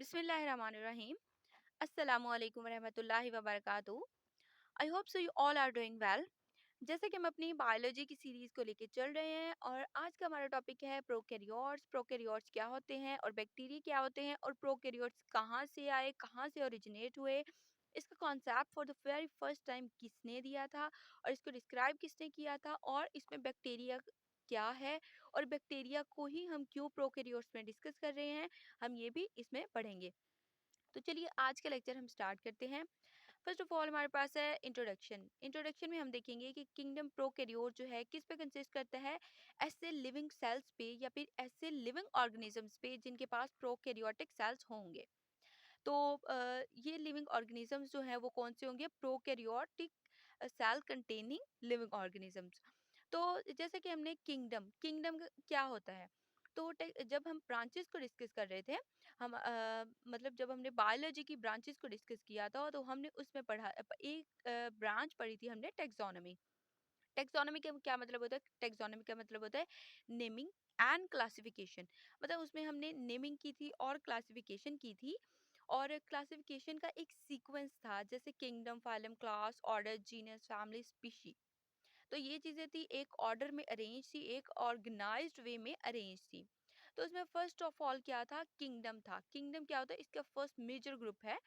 Bismillahirrahmanirrahim. Assalamualaikum warahmatullahi wabarakatuh. I hope so you all are doing well. जैसे कि हम अपनी बायोलॉजी की सीरीज को लेके चल रहे हैं और आज का हमारा टॉपिक है प्रोकैरियोट्स। प्रोकैरियोट्स क्या होते हैं और बैक्टीरिया क्या होते हैं और प्रोकैरियोट्स कहाँ से आए, कहाँ से ओरिजिनेट हुए, इसका concept for the very first time किसने दिया था और इसको डिस्क्राइब किसने किया था और इसमें बैक्टीरिया क्या है और बैक्टीरिया को ही हम क्यों प्रोकैरियोट्स में डिस्कस कर रहे हैं, हम ये भी इसमें पढ़ेंगे। तो चलिए आज का लेक्चर हम स्टार्ट करते हैं। फर्स्ट ऑफ ऑल हमारे पास है इंट्रोडक्शन। इंट्रोडक्शन में हम देखेंगे कि किंगडम प्रोकैरियोट जो है किस पे कंसिस्ट करता है, ऐसे लिविंग सेल्स पे या फिर ऐसे लिविंग ऑर्गेनिजम्स पे जिनके पास प्रोकैरियोटिक सेल्स होंगे। तो ये लिविंग ऑर्गेनिजम्स जो हैं वो कौन से होंगे, prokaryotic cell containing living organisms. तो जैसे कि हमने किंगडम किंगडम क्या होता है, तो जब हम ब्रांचेस को डिस्कस कर रहे थे, हम मतलब जब हमने बायोलॉजी की ब्रांचेस को डिस्कस किया था तो हमने उसमें पढ़ा एक ब्रांच पढ़ी थी हमने, टेक्सोनॉमी। टेक्सोनॉमी का क्या मतलब होता है, टेक्सोनॉमी का मतलब होता है नेमिंग एंड क्लासिफिकेशन। मतलब उसमें हमने नेमिंग की थी और क्लासिफिकेशन की थी, और क्लासिफिकेशन का एक सीक्वेंस था, जैसे kingdom, phylum, class, order, genus, family, species. तो ये चीजें थी, एक ऑर्डर में अरेंज थी, एक ऑर्गेनाइज्ड वे में अरेंज थी। तो उसमें फर्स्ट ऑफ ऑल क्या था, किंगडम था। किंगडम क्या होता है, इसका फर्स्ट मेजर ग्रुप है,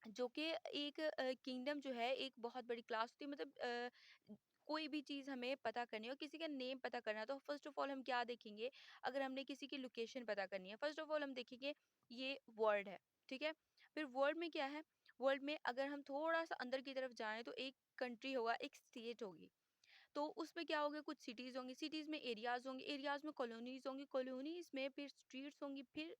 जो कि एक किंगडम जो है एक बहुत बड़ी क्लास होती है। मतलब कोई भी चीज़ हमें पता करनी हो, किसी का नेम पता करना है, तो फर्स्ट ऑफ ऑल हम क्या देखेंगे, अगर हमने किसी की लोकेशन पता करनी है, फर्स्ट ऑफ ऑल हम देखेंगे ये वर्ल्ड है, ठीक है। फिर वर्ल्ड में क्या है, वर्ल्ड में अगर हम थोड़ा सा अंदर की तरफ जाएं तो एक कंट्री होगा, एक स्टेट होगी। तो उसमें क्या होगा, कुछ सिटीज होंगी, सिटीज में एरियाज होंगे, एरियाज में कॉलोनीज होंगी, कॉलोनीज में फिर स्ट्रीट्स होंगी, फिर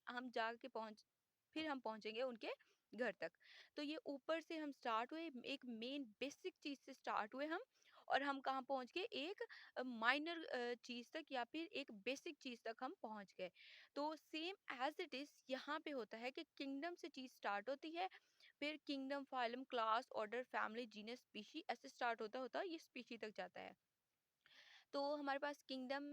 हम पहुंचेंगे उनके घर तक। तो ये ऊपर से हम स्टार्ट हुए, एक मेन बेसिक चीज से स्टार्ट हुए हम, और हम कहाँ पहुंच गए, एक माइनर चीज तक या फिर एक बेसिक चीज तक हम पहुंच गए। तो सेम एज इट इज यहाँ पे होता है कि किंगडम से चीज स्टार्ट होती है, फिर kingdom, phylum, class, order, family, genus, species, ऐसे स्टार्ट होता होता ये स्पीशी तक जाता है। तो हमारे पास किंगडम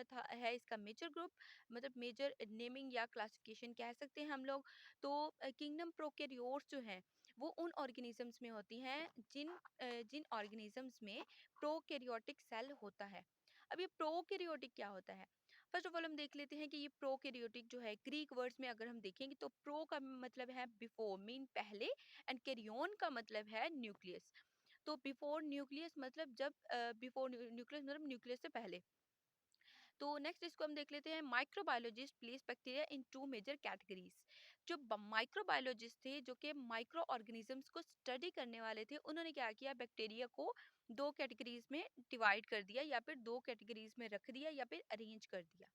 था है इसका मेजर ग्रुप, मतलब मेजर नेमिंग या क्लासिफिकेशन कह सकते हैं हम लोग। तो किंगडम प्रोकैरियोट्स जो हैं वो उन ऑर्गेनिजम्स में होती हैं जिन ऑर्गेनिजम्स में प्रोकैरियोटिक सेल होता है। अब ये प्रोकैरियोटिक क्या होता है, फर्स्ट ऑफ ऑल हम देख लेते हैं कि ये प्रोकैरियोटिक जो है, ग्रीक वर्ड्स में अगर हम देखेंगे तो प्रो का मतलब है बिफोर, मीन पहले, एंड कैरियोन का मतलब है न्यूक्लियस। तो बिफोर न्यूक्लियस मतलब जब बिफोर न्यूक्लियस मतलब न्यूक्लियस से पहले। तो नेक्स्ट इसको हम देख लेते हैं, microbiologist place bacteria in two major categories. जो माइक्रोबायोलॉजिस्ट थे, जो कि माइक्रो ऑर्गेनिजम्स को स्टडी करने वाले थे, उन्होंने क्या किया, बैक्टीरिया को दो कैटेगरीज में डिवाइड कर दिया, या फिर दो कैटेगरीज में रख दिया, या फिर अरेंज कर दिया।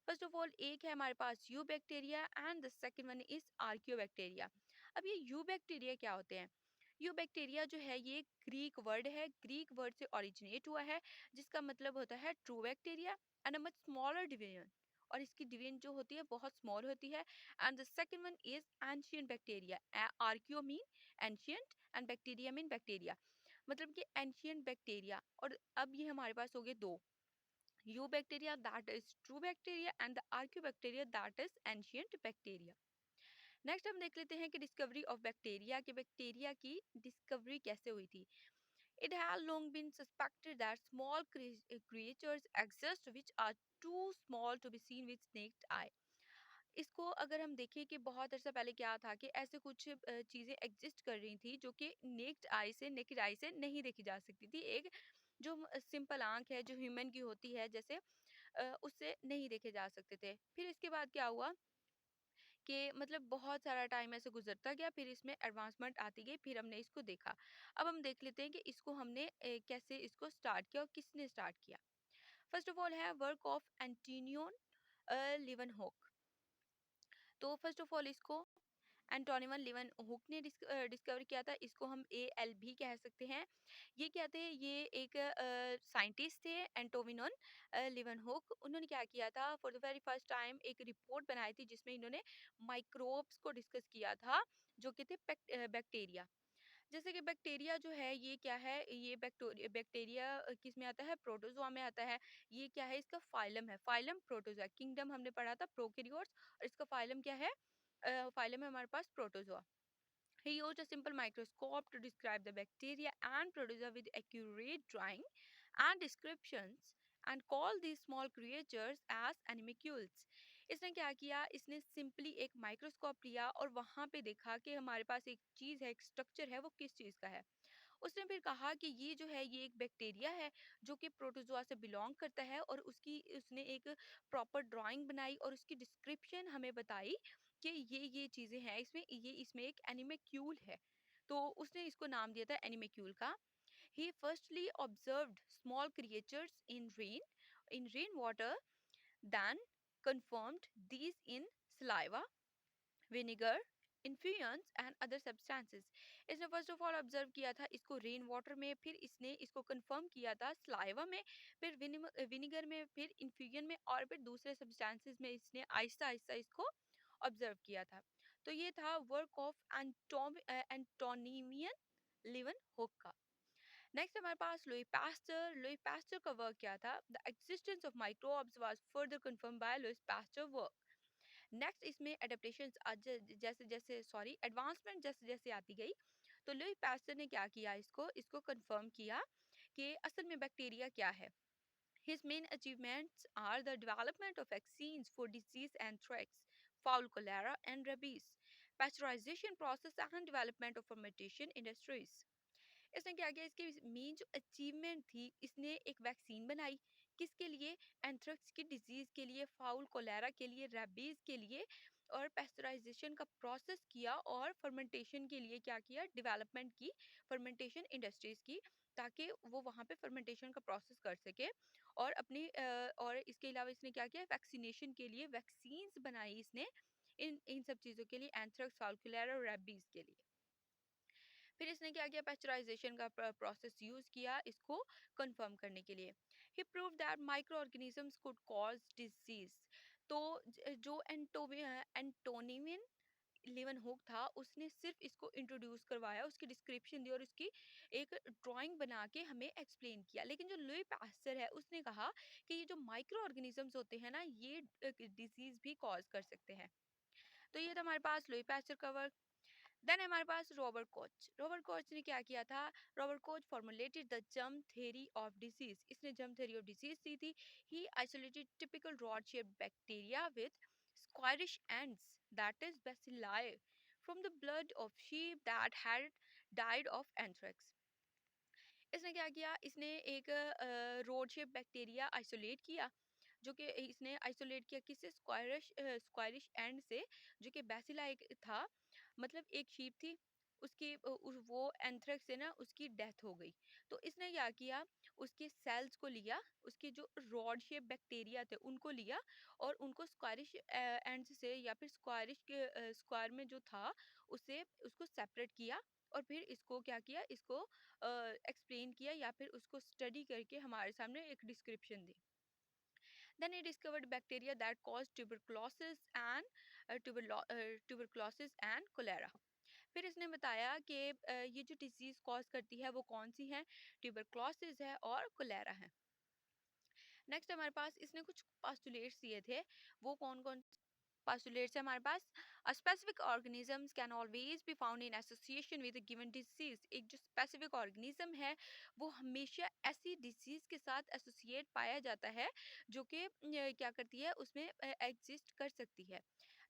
फर्स्ट ऑफ ऑल एक है हमारे पास eubacteria and the second one is archaebacteria. अब ये यू बैक्टीरिया क्या होते हैं, यू बैक्टीरिया जो है ये ग्रीक वर्ड है, ग्रीक वर्ड से ओरिजिनेट हुआ है, जिसका मतलब होता है true bacteria and a much smaller division. और इसकी डिवीजन जो होती है बहुत स्मॉल होती है। And the second one is ancient bacteria. Archaeo mean ancient and bacteria mean bacteria, मतलब कि एंशियंट बैक्टीरिया। और अब ये हमारे पास हो गए दो, Eubacteria that is true bacteria and the Archaeobacteria that is ancient bacteria. Next हम देख लेते हैं कि डिस्कवरी ऑफ बैक्टीरिया, कि बैक्टीरिया की डिस्कवरी कैसे हुई थी। It has long been suspected that small creatures exist which are too small to be seen with naked eye. इसको अगर हम देखें कि बहुत अर्सा पहले क्या था कि ऐसे कुछ चीज़ें एग्जिस्ट कर रही थी जो कि नेक्ड आई से नहीं देखी जा सकती थी। एक जो सिंपल आंख है जो ह्यूमन की होती है, जैसे उससे नहीं देखे जा सकते थे। फिर इसके बाद क्या हुआ कि मतलब बहुत सारा टाइम ऐसे गुजरता गया, फिर इसमें एडवांसमेंट आती गई, फिर हमने इसको देखा। अब हम देख लेते हैं कि इसको हमने कैसे इसको स्टार्ट किया और किसने स्टार्ट किया। फर्स्ट ऑफ ऑल है वर्क ऑफ एंटोनियो लिवनहोक। तो फर्स्ट ऑफ ऑल इसको एंटोनिवन लिवन हुक ने डिस्कवर किया था, इसको हम AL भी कह सकते हैं। ये क्या थे, ये एक साइंटिस्ट थे, एंटोविनोन लिवन हुक। उन्होंने क्या किया था, for the very first time एक रिपोर्ट बनाई थी जिसमें इन्होंने माइक्रोब्स को डिस्कस किया था, जो कि थे बैक्टीरिया। जैसे कि बैक्टीरिया जो है ये क्या है, ये बैक्टीरिया किस में आता है, प्रोटोजोआ में आता है। ये क्या है, इसका फाइलम है, फाइलम प्रोटोजोआ। किंगडम हमने पढ़ा था प्रोकैरियोट्स, और इसका फाइलम क्या है, फाइलम है हमारे पास protozoa. He used a simple microscope to describe the bacteria and protozoa with accurate drawing and descriptions and call these small creatures as animalcules. इसने क्या किया, इसने सिंपली एक माइक्रोस्कोप लिया और वहां पे देखा कि हमारे पास एक चीज है, एक स्ट्रक्चर है, वो किस चीज का है. उसने फिर कहा कि ये जो है ये एक बैक्टीरिया है जो कि प्रोटोजोआ से बिलोंग करता है, और उसकी उसने एक प्रॉपर ड्राइंग बनाई और उसकी डिस्क्रिप्शन हमें बताई कि ये चीजें हैं इसमें, ये इसमें एक एनिमेक्यूल है. तो उसने इसको नाम दिया था एनिमेक्यूल का. He firstly observed small creatures in rain water, then confirmed these in saliva, vinegar, influence and other substances. इसने फर्स्ट ऑफ ऑल ऑब्जर्व किया था इसको रेन वाटर में, फिर इसने इसको कंफर्म किया था स्लाइवा में, फिर विनेगर में, फिर इन्फ्यूजन में, और फिर दूसरे सब्सटेंसेस में इसने आहिस्ता आहिस्ता इसको ऑब्जर्व किया था. तो ये था work of Antonie van Leeuwenhoek का. नेक्स्ट हमारे पास लुई पास्चर का वर्क क्या था. The existence of microbes was further confirm by Louis Pasteur work. Next इसमें एडेप्टेशन जैसे जैसे सॉरी एडवांसमेंट जैसे जैसे आती गई, तो लुई पास्टर ने क्या किया, इसको इसको कंफर्म किया कि असल में बैक्टीरिया क्या है. His main achievements are the development of vaccines for disease anthrax, fowl cholera, and rabies, pasteurization process, and development of fermentation industries. इसने क्या किया, इसकी मेन जो अचीवमेंट थी, इसने एक वैक्सीन बनाई. किसके लिए? एंथ्रेक्स की डिजीज के लिए, फाउल कोलेरा के लिए, रेबीज के लिए, और पेस्चराइजेशन का प्रोसेस किया, और फर्मेंटेशन के लिए क्या किया, डेवलपमेंट की, फर्मेंटेशन इंडस्ट्रीज की, ताकि वो वहाँ पे फर्मेंटेशन का प्रोसेस कर सके. और अपनी और इसके अलावा इसने क्या किया, वैक्सीनेशन के लिए वैक्सीन्स बनाई इसने, इन इन सब चीज़ों के लिए, एंथ्रेक्स, फाउल कोलेरा और रेबीज के लिए. फिर इसने क्या किया, पेस्चराइजेशन का प्रोसेस यूज किया इसको कंफर्म करने के लिए. He prove that microorganisms could cause disease. तो जो एंटोनिमिन लिवन हुक था, उसने सिर्फ इसको इंट्रोड्यूस करवाया, उसकी डिस्क्रिप्शन दी और उसकी एक ड्राइंग बना के हमें एक्सप्लेन किया. लेकिन जो लुई पास्चर है उसने कहा कि ये जो माइक्रो ऑर्गेनिजम्स होते हैं ना, ये डिजीज भी कॉज कर सकते हैं. तो ये था हमारे पास लुई पास्चर का वर्क. देन हमारे पास रॉबर्ट कोच. रॉबर्ट कोच ने क्या किया था, Robert Koch formulated the germ theory of disease. इसने जर्म थ्योरी ऑफ डिसीज दी थी. He isolated typical rod shaped bacteria with squarish ends, that is bacilli, from the blood of sheep that had died of anthrax. इसने क्या किया, इसने एक rod shape bacteria isolate किया, जो कि इसने आइसोलेट किया किससे, स्क्वायरिश एंड से, जो कि बैसिला था. मतलब एक शीप थी, उसकी वो एंथ्रेक्स से ना उसकी डेथ हो गई. तो इसने क्या किया, उसके सेल्स को लिया, उसके जो रॉड शेप बैक्टीरिया थे उनको लिया, और उनको स्क्वायरिश एंड से या फिर स्क्वायरिश के स्क्वायर में जो था उससे उसको सेपरेट किया, और फिर इसको क्या किया, इसको एक्सप्लेन किया या फिर उसको स्टडी करके हमारे सामने एक description the. Then he discovered bacteria that cause tuberculosis and cholera. फिर इसने बताया कि ये जो डिजीज कॉज करती है वो कौन सी है, ट्यूबरक्लोसिस है और कोलेरा है. नेक्स्ट हमारे पास इसने कुछ पास्टुलेट्स दिए थे. वो कौन कौन postulates है हमारे पास. A specific organisms can always be found in association with a given disease. एक जो specific organism है वो हमेशा ऐसी disease के साथ associate पाया जाता है जो कि क्या करती है, उसमें exist कर सकती है.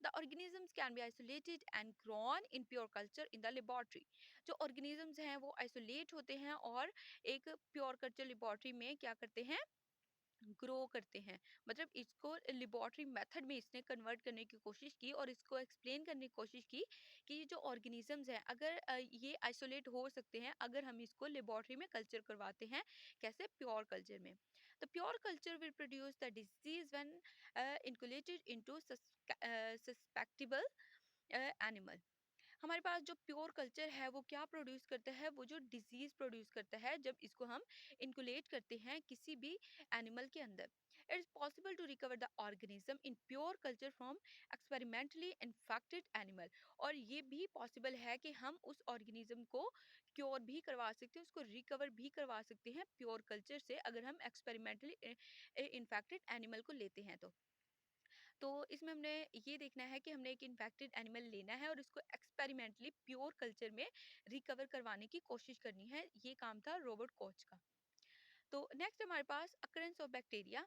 The organisms can be isolated and grown in pure culture in the laboratory. जो organisms हैं वो isolate होते हैं और एक pure culture laboratory में क्या करते हैं, ग्रो करते हैं. मतलब इसको लेबोरेटरी मेथड में इसने कन्वर्ट करने की कोशिश की और इसको एक्सप्लेन करने की कोशिश की कि ये जो ऑर्गेनिजम्स हैं, अगर ये आइसोलेट हो सकते हैं अगर हम इसको लेबोरेटरी में कल्चर करवाते हैं. कैसे, प्योर कल्चर में. The pure culture will produce the disease when inoculated into susceptible animal. हमारे पास जो प्योर कल्चर है वो क्या प्रोड्यूस करता है, वो जो डिजीज प्रोड्यूस करता है जब इसको हम इनकुलेट करते हैं किसी भी एनिमल के अंदर. It is possible to recover the organism in pure culture from experimentally infected animal. और ये भी पॉसिबल है कि हम उस ऑर्गेनिज्म को क्योर भी करवा सकते हैं, उसको रिकवर भी करवा सकते हैं प्योर कल्चर से, अगर हम एक्सपेरिमेंटली इन्फेक्टेड एनिमल को लेते हैं तो. तो इसमें हमने ये देखना है कि हमने एक इन्फेक्टेड एनिमल लेना है और उसको एक्सपेरिमेंटली प्योर कल्चर में रिकवर करवाने की कोशिश करनी है। ये काम था रोबोट कोच का। तो नेक्स्ट हमारे पास occurrence of bacteria.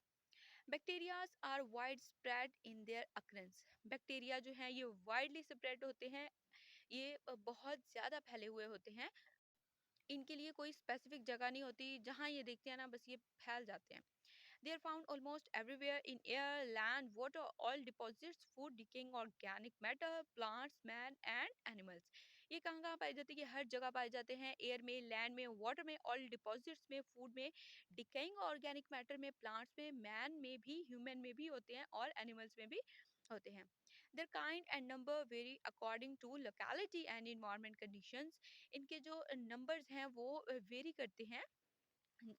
Bacterias are widespread in their occurrence. Bacteria जो हैं ये वाइडली स्प्रेड होते हैं, ये बहुत ज़्यादा फैले हुए होते हैं। इनके लिए कोई स्पेसिफिक जगह नहीं होती, जहाँ ये देखते हैं ना बस ये फैल जाते हैं। They are found almost everywhere in air, land, water, oil deposits, food, decaying organic matter, plants, man and animals. ये कहाँ कहाँ पाए जाते हैं? ये हर जगह पाए जाते हैं। एयर में, लैंड में, वाटर में, ऑयल डिपॉजिट्स में, फूड में, डिकेइंग ऑर्गेनिक मैटर में, प्लांट्स में, मैन में भी, ह्यूमन में भी होते हैं और एनिमल्स में भी होते हैं। Their kind and number vary according to locality and environment conditions. इनके जो नंबर्स हैं वो वेरी करते हैं,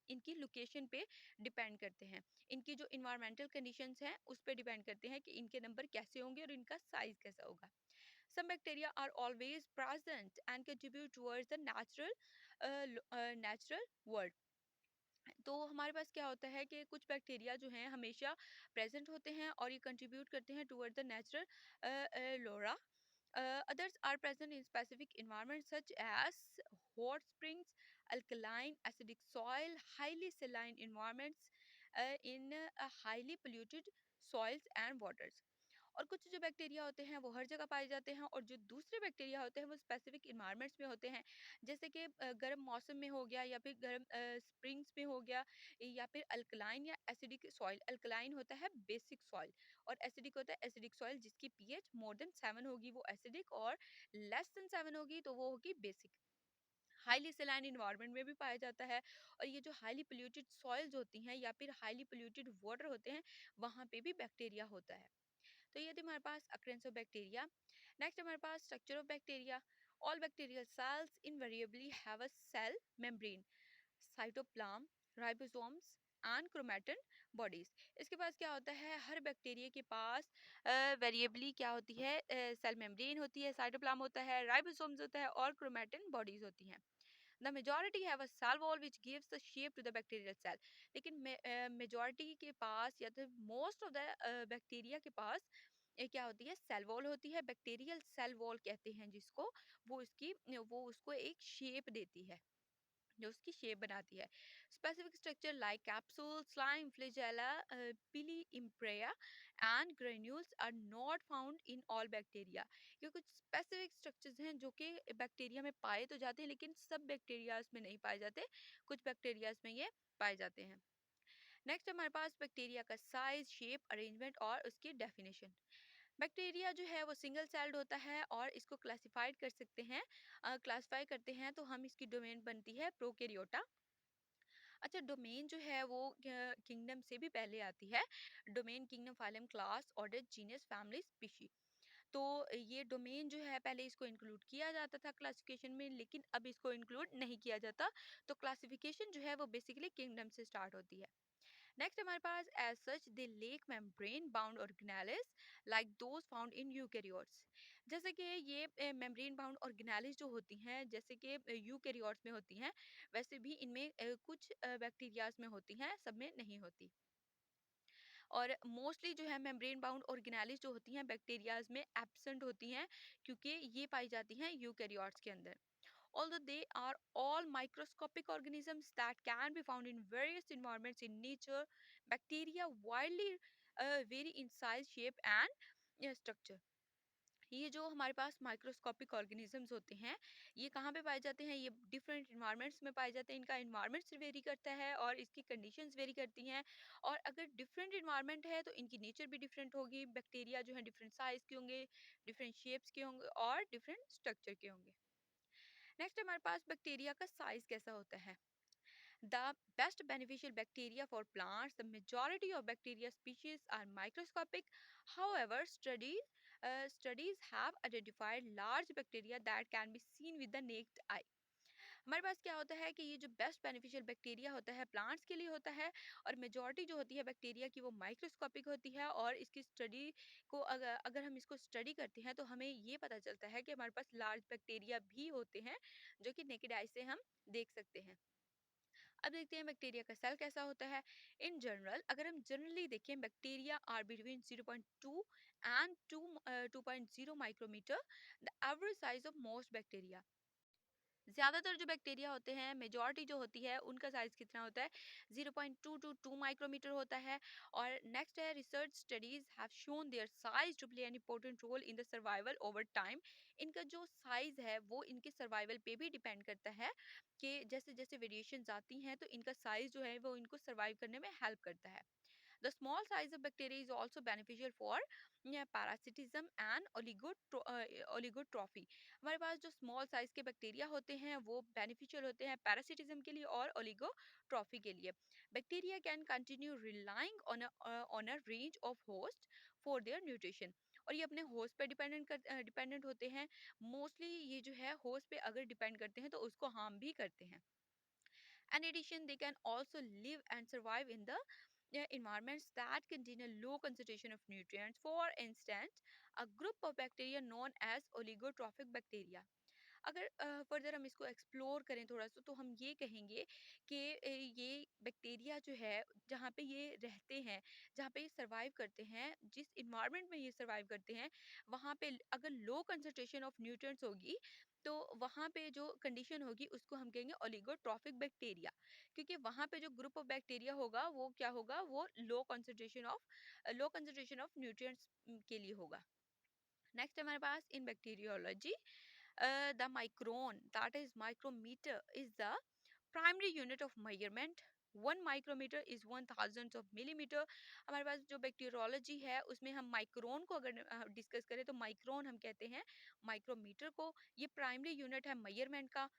इनकी लोकेशन पे डिपेंड करते हैं। इनकी जो इन्वायरमेंटल कंडीशंस हैं उस पे डिपेंड करते हैं कि इनके नंबर कैसे होंगे और इनका साइज कैसा होगा। Some bacteria are always present and contribute towards the natural world. तो हमारे पास क्या होता है कि कुछ बैक्टीरिया जो हैं हमेशा प्रेजेंट होते हैं और ये कंट्रीब्यूट करते हैं toward the natural flora. Others are present in specific environments such as hot springs, alkaline acidic soil, highly saline environments, in highly polluted soils and waters. और कुछ जो बैक्टीरिया होते हैं वो हर जगह पाए जाते हैं और जो दूसरे बैक्टीरिया होते हैं वो स्पेसिफिक इन्वायरमेंट्स में होते हैं, जैसे कि गर्म मौसम में हो गया या फिर गर्म स्प्रिंग्स में हो गया, या फिर अल्कलाइन या एसिडिक सॉइल। अल्कलाइन होता है बेसिक सॉइल और एसिडिक होता है एसिडिक सॉइल जिसकी पीएच मोर देन 7 होगी वो एसिडिक, और लेस देन 7 होगी तो वो होगी बेसिक। हाईली सलाइन इन्वायरमेंट में भी पाया जाता है, और ये जो हाईली पोल्यूटेड सॉइल्स होती हैं या फिर हाईली पोल्यूटेड वाटर होते हैं वहाँ पे भी बैक्टीरिया होता है। तो ये थी हमारे पास occurrence ऑफ बैक्टीरिया। नेक्स्ट हमारे पास structure of bacteria. All bacterial cells invariably have a cell membrane, cytoplasm, ribosomes and chromatin bodies. इसके पास क्या होता है, हर बैक्टीरिया के पास वेरिएबली क्या होती है, सेल मेम्ब्रेन होती है, साइटोप्लाज्म होता है, राइबोसोम्स होता है और क्रोमैटिन बॉडीज होती हैं। The majority have a cell wall which gives the shape to the bacterial cell. लेकिन मेजॉरिटी के पास या तो मोस्ट ऑफ द बैक्टीरिया के पास क्या होती है, सेल वॉल होती है, बैक्टीरियल सेल वॉल कहते हैं जिसको। वो उसको एक शेप देती है, जो उसकी शेप बनाती है। Specific structure like capsule, slime, flagella, pili इम्प्रेया and granules are not found in all bacteria. ये कुछ स्पेसिफिक स्ट्रक्चर्स हैं जो कि बैक्टीरिया में पाए तो जाते हैं लेकिन सब बैक्टीरियाज में नहीं पाए जाते, कुछ बैक्टीरियाज में ये पाए जाते हैं। नेक्स्ट हमारे पास बैक्टीरिया का साइज, शेप, अरेंजमेंट और उसकी डेफिनेशन। बैक्टीरिया जो है वो सिंगल सेल्ड होता है और इसको क्लासिफाइड कर सकते हैं, क्लासिफाई करते हैं तो हम इसकी डोमेन बनती है प्रोकैरियोटा। अच्छा, डोमेन जो है वो किंगडम से भी पहले आती है। Domain, kingdom, phylum, class, order, genus, family, species. तो ये डोमेन जो है पहले इसको इंक्लूड किया जाता था क्लासिफिकेशन में, लेकिन अब इसको इंक्लूड नहीं किया जाता। तो क्लासिफिकेशन जो है वो बेसिकली किंगडम से स्टार्ट होती है। नेक्स्ट हमारे पास as such the lack membrane bound organelles like those found in eukaryotes. जैसे कि ये मेम्ब्रेन बाउंड ऑर्गेनेलिस जो होती हैं जैसे कि यूकैरियोट्स में होती हैं, वैसे भी इनमें कुछ बैक्टीरियाज में होती हैं, सब में नहीं होती। और मोस्टली जो है मेम्ब्रेन बाउंड ऑर्गेनेलिस जो होती हैं बैक्टीरियाज में एब्सेंट होती हैं, क्योंकि ये पाई जाती हैं यूकैरियोट्स के अंदर। Although they are all microscopic organisms that can be found in various environments in nature, bacteria widely vary in size, shape, and structure. ये जो हमारे पास माइक्रोस्कोपिक ऑर्गेनिजम्स होते हैं, ये कहाँ पे पाए जाते हैं, ये डिफरेंट इन्वायरमेंट्स में पाए जाते हैं। इनका इन्वायरमेंट्स वेरी करता है और इसकी कंडीशंस वेरी करती हैं। और अगर डिफरेंट इन्वायरमेंट है तो इनकी नेचर भी डिफरेंट होगी। बैक्टीरिया जो है डिफरेंट साइज के होंगे, डिफरेंट शेप्स के होंगे और डिफरेंट स्ट्रक्चर के होंगे। नेक्स्ट हमारे पास बैक्टीरिया का साइज कैसा होता है। The best beneficial bacteria for plants, the majority of bacteria species are microscopic. However, studies have identified large bacteria that can be seen with the naked eye. हमारे पास क्या होता है कि ये जो बेस्ट बेनिफिशियल बैक्टीरिया होता है प्लांट्स के लिए होता है, और मेजॉरिटी जो होती है बैक्टीरिया की वो माइक्रोस्कोपिक होती है, और इसकी स्टडी को अगर अगर हम इसको स्टडी करते हैं तो हमें ये पता चलता है कि हमारे पास लार्ज बैक्टीरिया भी होते हैं जो कि नेकेड आई से हम देख सकते हैं। अब देखते हैं बैक्टीरिया का सेल कैसा होता है। इन जनरल अगर हम जनरली देखें, bacteria are between 0.2 and 2.0 micrometre, the average size of most bacteria. ज्यादातर जो बैक्टीरिया होते हैं, मेजॉरिटी जो होती है, उनका साइज कितना होता है, 0.2 टू 2 माइक्रोमीटर होता है। और नेक्स्ट है, research studies have shown their size to play an important role in the survival over time. इनका जो साइज है वो इनके सर्वाइवल पे भी डिपेंड करता है, कि जैसे जैसे वेरिएशंस आती हैं तो इनका साइज जो है वो इनको सर्वाइव करने में हेल्प करता है। The small size of bacteria is also beneficial for parasitism and oligotrophy. हमारे पास जो स्मॉल साइज के बैक्टीरिया होते हैं वो बेनिफिशियल होते हैं पैरासिटिज्म के लिए और ओलिगोट्रॉफी के लिए। Bacteria can continue relying on a range of host for their nutrition. और ये अपने होस्ट पे डिपेंडेंट होते हैं। मोस्टली ये जो है होस्ट पे अगर डिपेंड करते हैं तो उसको हार्म भी करते हैं। In addition, they can also live and survive in the environments that contain a low concentration of nutrients. For instance, a group of bacteria known as oligotrophic bacteria. अगर फर्दर हम इसको एक्सप्लोर करें थोड़ा सा, तो हम ये कहेंगे कि ये बैक्टीरिया जो है, जहाँ पे ये रहते हैं, जहाँ पे ये सर्वाइव करते हैं, जिस इन्वायरमेंट में ये सर्वाइव करते हैं, वहाँ पे अगर लो कंसंट्रेशन ऑफ न्यूट्रिएंट्स होगी, तो वहाँ पे जो कंडीशन होगी उसको हम कहेंगे ओलिगोट्रॉफिक बैक्टीरिया। क्योंकि वहाँ पे जो ग्रुप ऑफ बैक्टीरिया होगा वो क्या होगा, वो लो कंसंट्रेशन ऑफ न्यूट्रिएंट्स के लिए होगा। नेक्स्ट हमारे पास इन bacteriology, the micron, that is micrometer, is the primary unit of measurement. 1 micrometer is 1,000 of millimeter. हमारे पास जो बैक्टीरियोलॉजी है उसमें हम माइक्रोन को अगर डिस्कस करें तो माइक्रोन हम कहते हैं माइक्रोमीटर को। ये प्राइमरी यूनिट है मेजरमेंट का।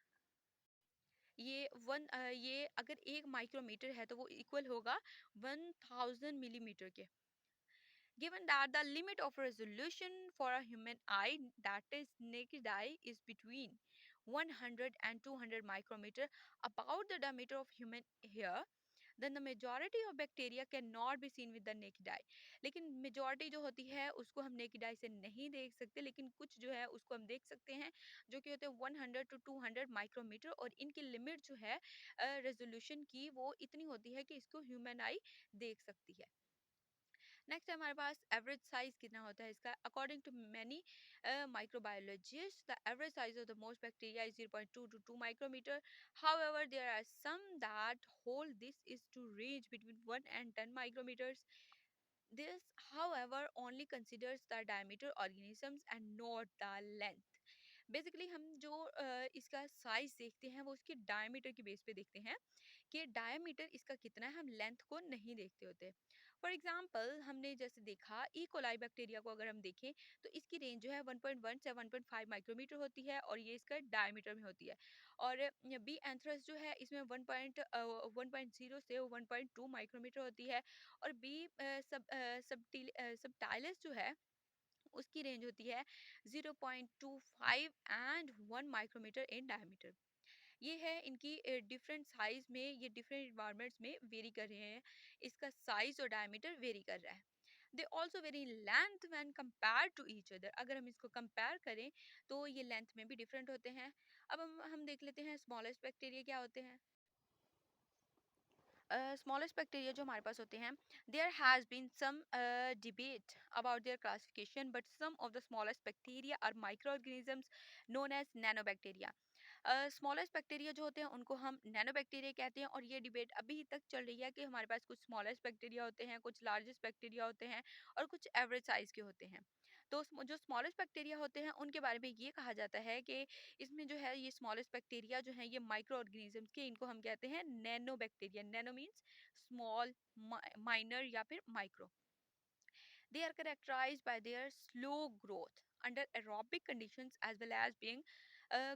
ये अगर 1 माइक्रोमीटर है तो वो इक्वल होगा 1,000 मिलीमीटर के। Given that the limit of resolution for a human eye, that is naked eye, is between 100 and 200 micrometer, about the diameter of human hair, then the majority of bacteria cannot be seen with the naked eye. लेकिन majority जो होती है उसको हम naked eye से नहीं देख सकते, लेकिन कुछ जो है उसको हम देख सकते हैं, जो कि होते हैं 100 to 200 माइक्रोमीटर। और इनकी लिमिट जो है रेजोल्यूशन की, वो इतनी होती है कि इसको ह्यूमन आई देख सकती है। नेक्स्ट हमारे पास एवरेज साइज कितना होता है इसका। According to many microbiologist, the average size of the most bacteria is 0.2 to 2 micrometer. However, there are some that hold this is to range between 1 and 10 micrometers. This, however, only considers the diameter organisms and not the length. Basically हम जो इसका size देखते हैं वो उसके diameter की base पे देखते हैं, कि डायमीटर इसका कितना है, हम लेंथ को नहीं देखते होते। फॉर एग्जांपल, हमने जैसे देखा ई कोलाई बैक्टीरिया को अगर हम देखें तो इसकी रेंज जो है 1.1 से 1.5 माइक्रोमीटर होती है, और ये इसका डायमीटर में होती है। और बी एंथ्रस जो है इसमें 1.0 से 1.2 माइक्रोमीटर होती है। और बी सबटाइलस जो है उसकी रेंज होती है 0.25 एंड 1 माइक्रोमीटर इन डायमीटर। ये है इनकी डिफरेंट साइज में, ये डिफरेंट इन्वायरमेंट्स में वेरी कर रहे हैं, इसका साइज और डायमीटर वेरी कर रहा है। They also vary in length when compare to each other. अगर हम इसको कंपेयर करें तो ये लेंथ में भी डिफरेंट होते हैं। अब हम देख लेते हैं स्मॉलेस्ट बैक्टीरिया क्या होते हैं। स्मॉलेस्ट बैक्टीरिया जो हमारे पास होते हैं, there has been some debate about their classification, but some of the smallest bacteria are micro organisms known as nano bacteria. Smallest bacteria जो होते हैं उनको हम नैनो बैक्टीरिया कहते हैं, और ये डिबेट अभी तक चल रही है कि हमारे पास कुछ स्मॉलेस्ट बैक्टीरिया होते हैं, कुछ लार्जेस्ट बैक्टीरिया होते हैं, और कुछ एवरेज साइज के होते हैं। तो जो स्मॉलेस्ट बैक्टीरिया होते हैं उनके बारे में ये कहा जाता है कि इसमें जो है ये स्मॉलेस्ट बैक्टीरिया जो है ये माइक्रो ऑर्गेनिजम्स के, इनको हम कहते हैं nano bacteria. Nano means small, minor या फिर micro. They are characterized by their slow growth under aerobic conditions as well as being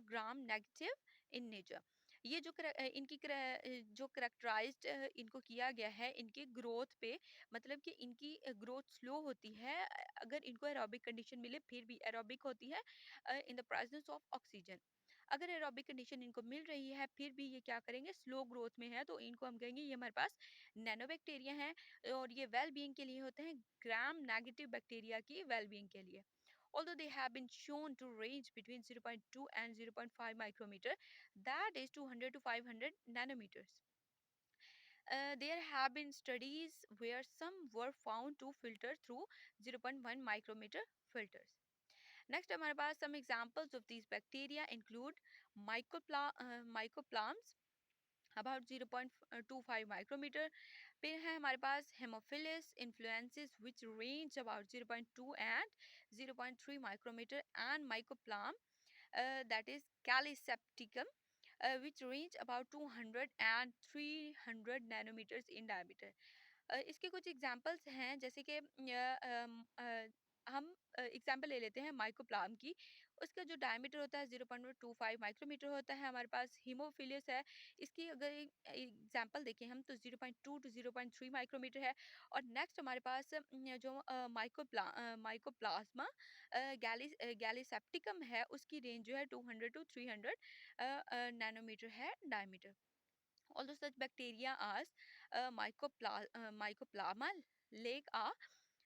gram negative in nature. ये जो जो करेक्टराइज्ड इनको किया गया है इनकी ग्रोथ पे, मतलब कि इनकी ग्रोथ स्लो होती है अगर इनको एरोबिक कंडीशन मिले, फिर भी एरोबिक होती है in the presence of oxygen. अगर एरोबिक कंडीशन इनको मिल रही है फिर भी ये क्या करेंगे, स्लो ग्रोथ में है, तो इनको हम कहेंगे ये हमारे पास नैनो बैक्टीरिया है। और ये वेल बीइंग के लिए होते हैं, ग्राम नेगेटिव बैक्टीरिया की वेल बीइंग के लिए। Although they have been shown to range between 0.2 and 0.5 micrometer, that is 200 to 500 nanometers. There have been studies where some were found to filter through 0.1 micrometer filters. Next हमारे पास some examples of these bacteria include mycoplasms about 0.25 micrometer. फिर है हमारे पास hemophilus influences which range about 0.2 and 0.3 micrometer, and mycoplasma that is Calisepticum which range about 200 and 300 nanometers in diameter. इसके कुछ examples हैं, जैसे कि हम एग्जांपल ले लेते हैं माइकोप्लाम की। उसका जो डायमीटर होता है 0.25 माइक्रोमीटर होता है। हमारे पास हीमोफिलियस है, इसकी अगर एग्जांपल देखें हम तो 0.2 टू 0.3 माइक्रोमीटर है। और नेक्स्ट हमारे पास जो माइकोप्लाज्मा गैलीसेप्टिकम है, उसकी रेंज जो है 200 टू 300 नैनोमीटर है diameter. Although such bacteria as mycoplasma lack a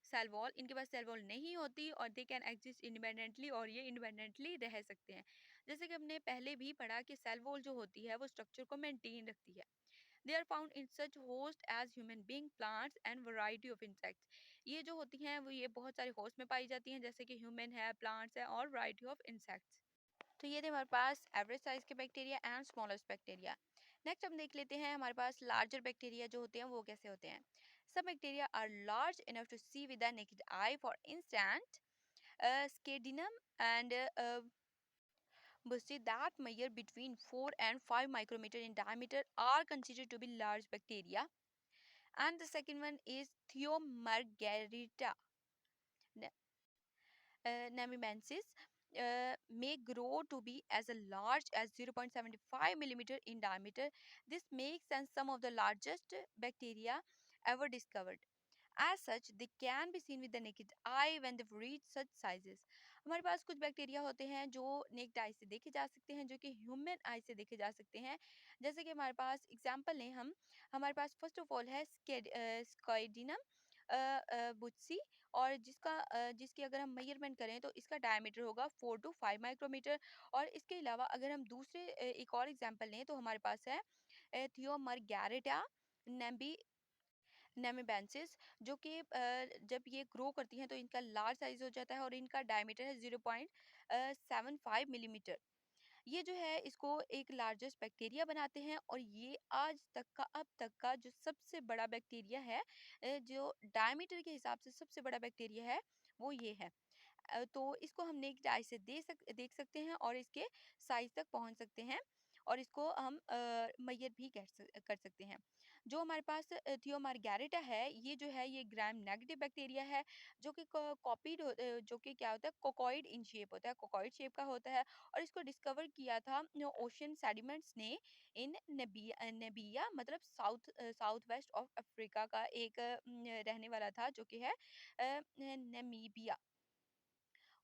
cell wall, इनके पास सेल वॉल नहीं होती और दे कैन एग्जिस्ट इंडिपेंडेंटली, और ये इंडिपेंडेंटली रह सकते हैं। जैसे कि हमने पहले भी पढ़ा कि सेल वॉल जो होती है वो स्ट्रक्चर को मेंटेन रखती है। They are found in such host as human being, plants and variety of insects. ये जो होती हैं वो ये बहुत सारे होस्ट में पाई जाती हैं, जैसे कि ह्यूमन है, प्लांट्स है और वैरायटी ऑफ इंसेक्ट्स। तो ये थे हमारे पास एवरेज साइज के bacteria and smallest bacteria. Next हम देख लेते हैं हमारे पास लार्जर बैक्टीरिया जो होते हैं वो कैसे होते हैं। सब bacteria are large enough to see with the naked eye, for instance स्केडिनम and busti that measure between 4 and 5 micrometer in diameter are considered to be large bacteria. And the second one is Theomargarita namibensis, may grow to be as large as 0.75 millimeter in diameter. This makes sense some of the largest bacteria ever discovered. As such, they can be seen with the naked eye when they've reached such sizes. हमारे पास कुछ bacteria होते हैं जो necked आई से देखे जा सकते हैं, जो कि ह्यूमन आई से देखे जा सकते हैं। जैसे कि हमारे पास एग्जांपल लें हम, हमारे पास फर्स्ट ऑफ ऑल है स्काइडिनम बुत्सी, और जिसकी अगर हम मेजरमेंट करें तो इसका डायमीटर होगा 4 टू 5 माइक्रोमीटर। और इसके अलावा अगर हम दूसरे एक और एग्जांपल लें तो हमारे पास है थियोमरगैरिटा नेम्बी नेमीबेंसिस, जो कि जब ये ग्रो करती हैं तो इनका लार्ज साइज हो जाता है और इनका डायमीटर है 0.75 मिलीमीटर। ये जो है इसको एक लार्जेस्ट बैक्टीरिया बनाते हैं, और ये आज तक का अब तक का जो सबसे बड़ा बैक्टीरिया है, जो डायमीटर के हिसाब से सबसे बड़ा बैक्टीरिया है वो ये है। तो इसको हम नेक्ड आई से देख सकते हैं और इसके साइज तक पहुंच सकते हैं, और इसको हम मैयर भी कर सकते हैं। जो हमारे पास थियोमार्गेरिटा है, ये जो है ये ग्राम नेगेटिव बैक्टीरिया है, जो कि जो कि क्या होता है, कोकॉइड इन शेप होता है, कोकॉइड शेप का होता है। और इसको डिस्कवर किया था ओशियन सेडिमेंट्स ने इन नेबिया, मतलब साउथ वेस्ट ऑफ अफ्रीका का एक रहने वाला था, जो कि है नेमीबिया,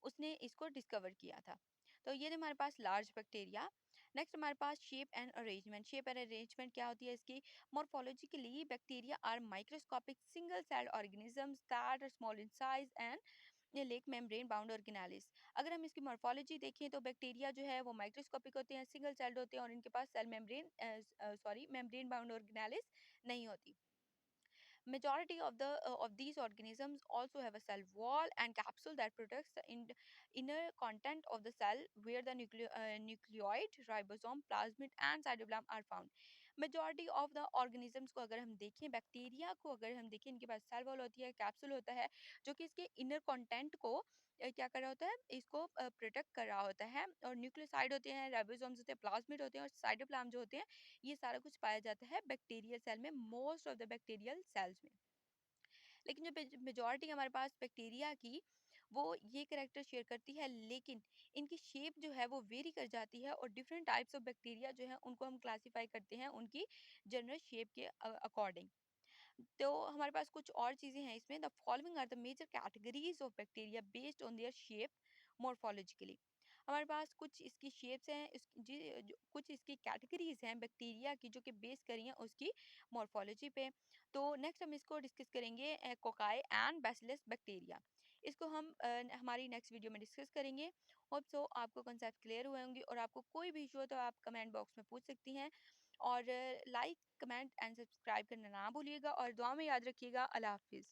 उसने इसको डिस्कवर किया था। तो ये थे हमारे पास लार्ज बैक्टीरिया। नेक्स्ट हमारे पास shape and arrangement. Shape and arrangement क्या होती है इसकी? Morphologically bacteria are microscopic single cell organisms that are small in size and ये लेक मेम्ब्रेन बाउंड ऑर्गेनालिस। अगर हम इसकी मॉर्फोलॉजी देखें तो बैक्टीरिया जो है वो माइक्रोस्कोपिक होते हैं, सिंगल सेल्ड होते हैं, और इनके पास सेल मेम्ब्रेन बाउंड ऑर्गेनालिस नहीं होती। Majority of these organisms also have a cell wall and capsule that protects the inner content of the cell, where the nucleoid, ribosome, plasmid and cytoplasm are found. Majority of the organisms को अगर हम देखें, bacteria को अगर हम देखें, इनके पास सेल वॉल होती है, कैप्सूल होता है, जो कि इसके इनर कंटेंट को क्या कर रहा होता है, इसको प्रोटेक्ट कर रहा होता है। और न्यूक्लियोसाइड होते हैं, राइबोसोम्स होते हैं, प्लाज्मिड होते हैं और साइटोप्लाज्म जो होते हैं, ये सारा कुछ पाया जाता है बैक्टीरियल सेल में, most of the bacterial cells में। लेकिन जो मेजॉरिटी हमारे पास बैक्टीरिया की, वो ये करेक्टर शेयर करती है, लेकिन इनकी शेप जो है वो वेरी कर जाती है, और डिफरेंट टाइप्स ऑफ बैक्टीरिया जो है उनको हम क्लासीफाई करते हैं उनकी जनरल शेप के अकॉर्डिंग। तो हमारे पास कुछ और चीजें हैं इसमें। The following are the major categories of bacteria based on their shape morphologically. हमारे पास कुछ इसकी शेप्स हैं, कुछ इसकी कैटेगरीज हैं बैक्टीरिया की, जो कि बेस करी हैं उसकी मोर्फोलॉजी पे। तो नेक्स्ट हम इसको डिस्कस करेंगे कोकाई एंड बैसिलस बैक्टीरिया। इसको हम हमारी नेक्स्ट वीडियो में डिस्कस करेंगे। होप सो आपको कॉन्सेप्ट क्लियर हुए होंगे, और आपको कोई भी इशू हो तो आप कमेंट बॉक्स में पूछ सकती हैं। और लाइक, कमेंट एंड सब्सक्राइब करना ना भूलिएगा और दुआ में याद रखिएगा। अल्लाह हाफ़िज़।